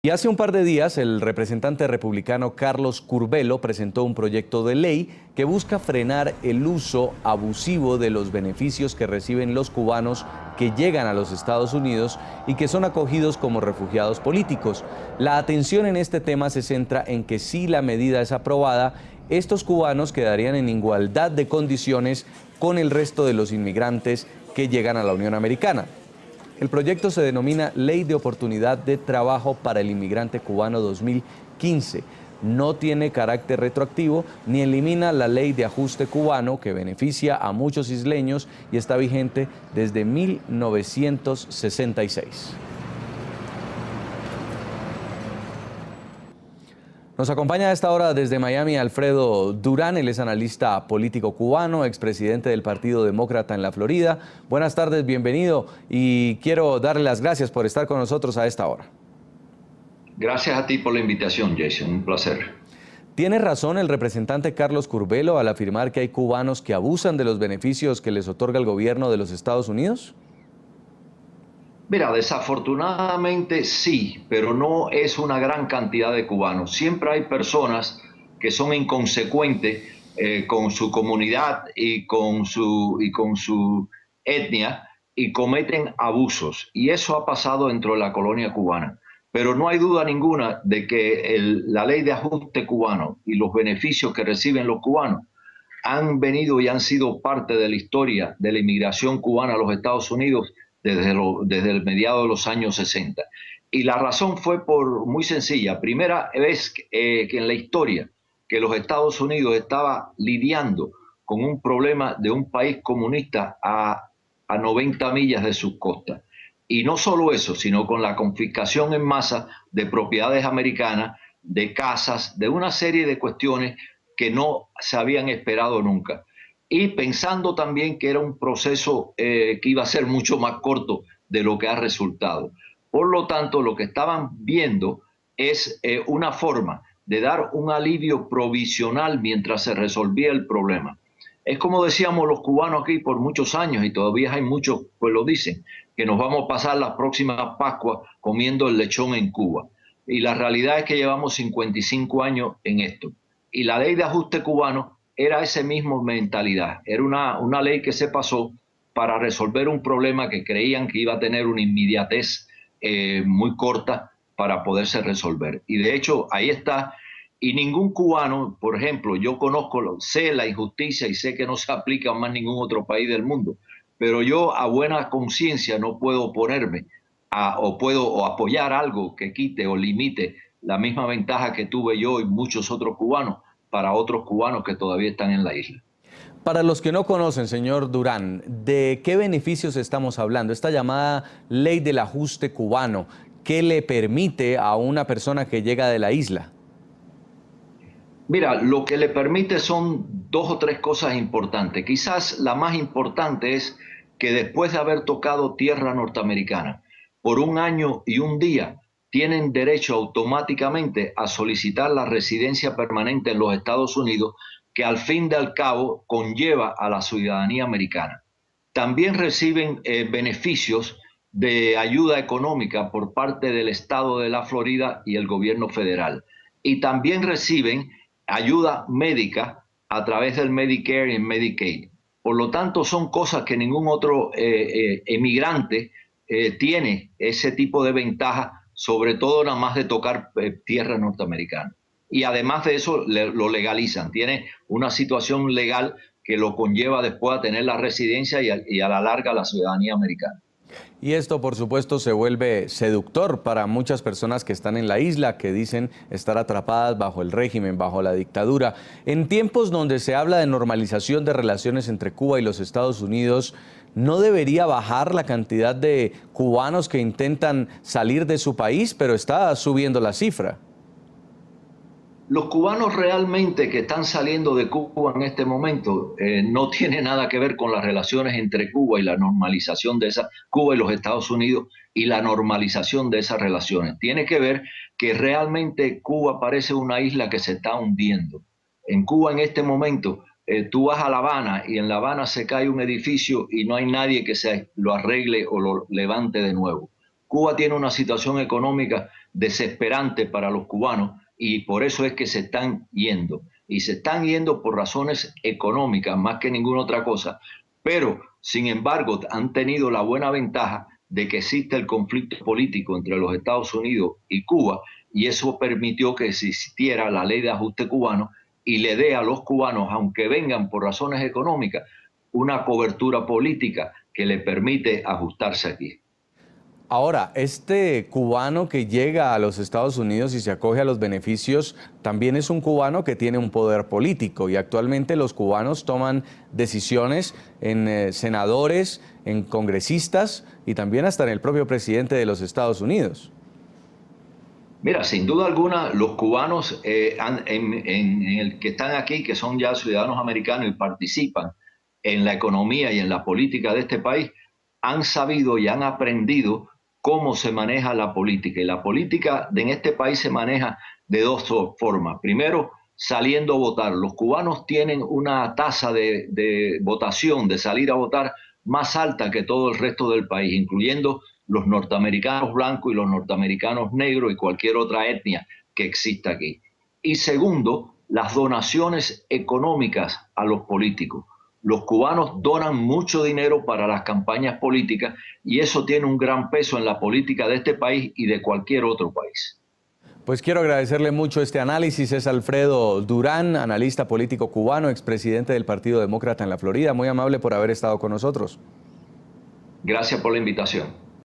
Y hace un par de días, el representante republicano Carlos Curbelo presentó un proyecto de ley que busca frenar el uso abusivo de los beneficios que reciben los cubanos que llegan a los Estados Unidos y que son acogidos como refugiados políticos. La atención en este tema se centra en que si la medida es aprobada, estos cubanos quedarían en igualdad de condiciones con el resto de los inmigrantes que llegan a la Unión Americana. El proyecto se denomina Ley de Oportunidad de Trabajo para el Inmigrante Cubano 2015. No tiene carácter retroactivo ni elimina la Ley de Ajuste Cubano que beneficia a muchos isleños y está vigente desde 1966. Nos acompaña a esta hora desde Miami Alfredo Durán, él es analista político cubano, expresidente del Partido Demócrata en la Florida. Buenas tardes, bienvenido y quiero darle las gracias por estar con nosotros a esta hora. Gracias a ti por la invitación, Jason, un placer. ¿Tiene razón el representante Carlos Curbelo al afirmar que hay cubanos que abusan de los beneficios que les otorga el gobierno de los Estados Unidos? Mira, desafortunadamente sí, pero no es una gran cantidad de cubanos. Siempre hay personas que son inconsecuentes con su comunidad y con su etnia y cometen abusos. Y eso ha pasado dentro de la colonia cubana. Pero no hay duda ninguna de que la ley de ajuste cubano y los beneficios que reciben los cubanos han venido y han sido parte de la historia de la inmigración cubana a los Estados Unidos desde el mediado de los años 60. Y la razón fue muy sencilla. Primera vez que en la historia que los Estados Unidos estaba lidiando con un problema de un país comunista a 90 millas de sus costas. Y no solo eso, sino con la confiscación en masa de propiedades americanas, de casas, de una serie de cuestiones que no se habían esperado nunca. Y pensando también que era un proceso que iba a ser mucho más corto de lo que ha resultado. Por lo tanto, lo que estaban viendo es una forma de dar un alivio provisional mientras se resolvía el problema. Es como decíamos los cubanos aquí por muchos años, y todavía hay muchos pues lo dicen, que nos vamos a pasar las próximas Pascuas comiendo el lechón en Cuba. Y la realidad es que llevamos 55 años en esto. Y la ley de ajuste cubano era esa misma mentalidad. Era una ley que se pasó para resolver un problema que creían que iba a tener una inmediatez muy corta para poderse resolver. Y de hecho, ahí está. Y ningún cubano, por ejemplo, yo sé la injusticia y sé que no se aplica más en ningún otro país del mundo, pero yo a buena conciencia no puedo oponerme o apoyar algo que quite o limite la misma ventaja que tuve yo y muchos otros cubanos para otros cubanos que todavía están en la isla. Para los que no conocen, señor Durán, ¿de qué beneficios estamos hablando? Esta llamada ley del ajuste cubano, ¿qué le permite a una persona que llega de la isla? Mira, lo que le permite son dos o tres cosas importantes. Quizás la más importante es que después de haber tocado tierra norteamericana por un año y un día, tienen derecho automáticamente a solicitar la residencia permanente en los Estados Unidos, que al fin y al cabo conlleva a la ciudadanía americana. También reciben beneficios de ayuda económica por parte del estado de la Florida y el gobierno federal. Y también reciben ayuda médica a través del Medicare y el Medicaid. Por lo tanto, son cosas que ningún otro emigrante tiene ese tipo de ventaja, sobre todo nada más de tocar tierra norteamericana. Y además de eso, lo legalizan. Tiene una situación legal que lo conlleva después a tener la residencia y a la larga la ciudadanía americana. Y esto, por supuesto, se vuelve seductor para muchas personas que están en la isla, que dicen estar atrapadas bajo el régimen, bajo la dictadura. En tiempos donde se habla de normalización de relaciones entre Cuba y los Estados Unidos, ¿no debería bajar la cantidad de cubanos que intentan salir de su país, pero está subiendo la cifra? Los cubanos realmente que están saliendo de Cuba en este momento no tiene nada que ver con las relaciones entre Cuba y la normalización de Cuba y los Estados Unidos y la normalización de esas relaciones. Tiene que ver que realmente Cuba parece una isla que se está hundiendo. En Cuba en este momento tú vas a La Habana y en La Habana se cae un edificio y no hay nadie que lo arregle o lo levante de nuevo. Cuba tiene una situación económica desesperante para los cubanos y por eso es que se están yendo. Y se están yendo por razones económicas más que ninguna otra cosa. Pero, sin embargo, han tenido la buena ventaja de que existe el conflicto político entre los Estados Unidos y Cuba, y eso permitió que existiera la ley de ajuste cubano y le dé a los cubanos, aunque vengan por razones económicas, una cobertura política que le permite ajustarse aquí. Ahora, este cubano que llega a los Estados Unidos y se acoge a los beneficios, también es un cubano que tiene un poder político y actualmente los cubanos toman decisiones en senadores, en congresistas y también hasta en el propio presidente de los Estados Unidos. Mira, sin duda alguna, los cubanos en el que están aquí, que son ya ciudadanos americanos y participan en la economía y en la política de este país, han sabido y han aprendido cómo se maneja la política. Y la política en este país se maneja de dos formas. Primero, saliendo a votar. Los cubanos tienen una tasa de votación, de salir a votar, más alta que todo el resto del país, incluyendo los norteamericanos blancos y los norteamericanos negros y cualquier otra etnia que exista aquí. Y segundo, las donaciones económicas a los políticos. Los cubanos donan mucho dinero para las campañas políticas y eso tiene un gran peso en la política de este país y de cualquier otro país. Pues quiero agradecerle mucho este análisis. Es Alfredo Durán, analista político cubano, expresidente del Partido Demócrata en la Florida. Muy amable por haber estado con nosotros. Gracias por la invitación.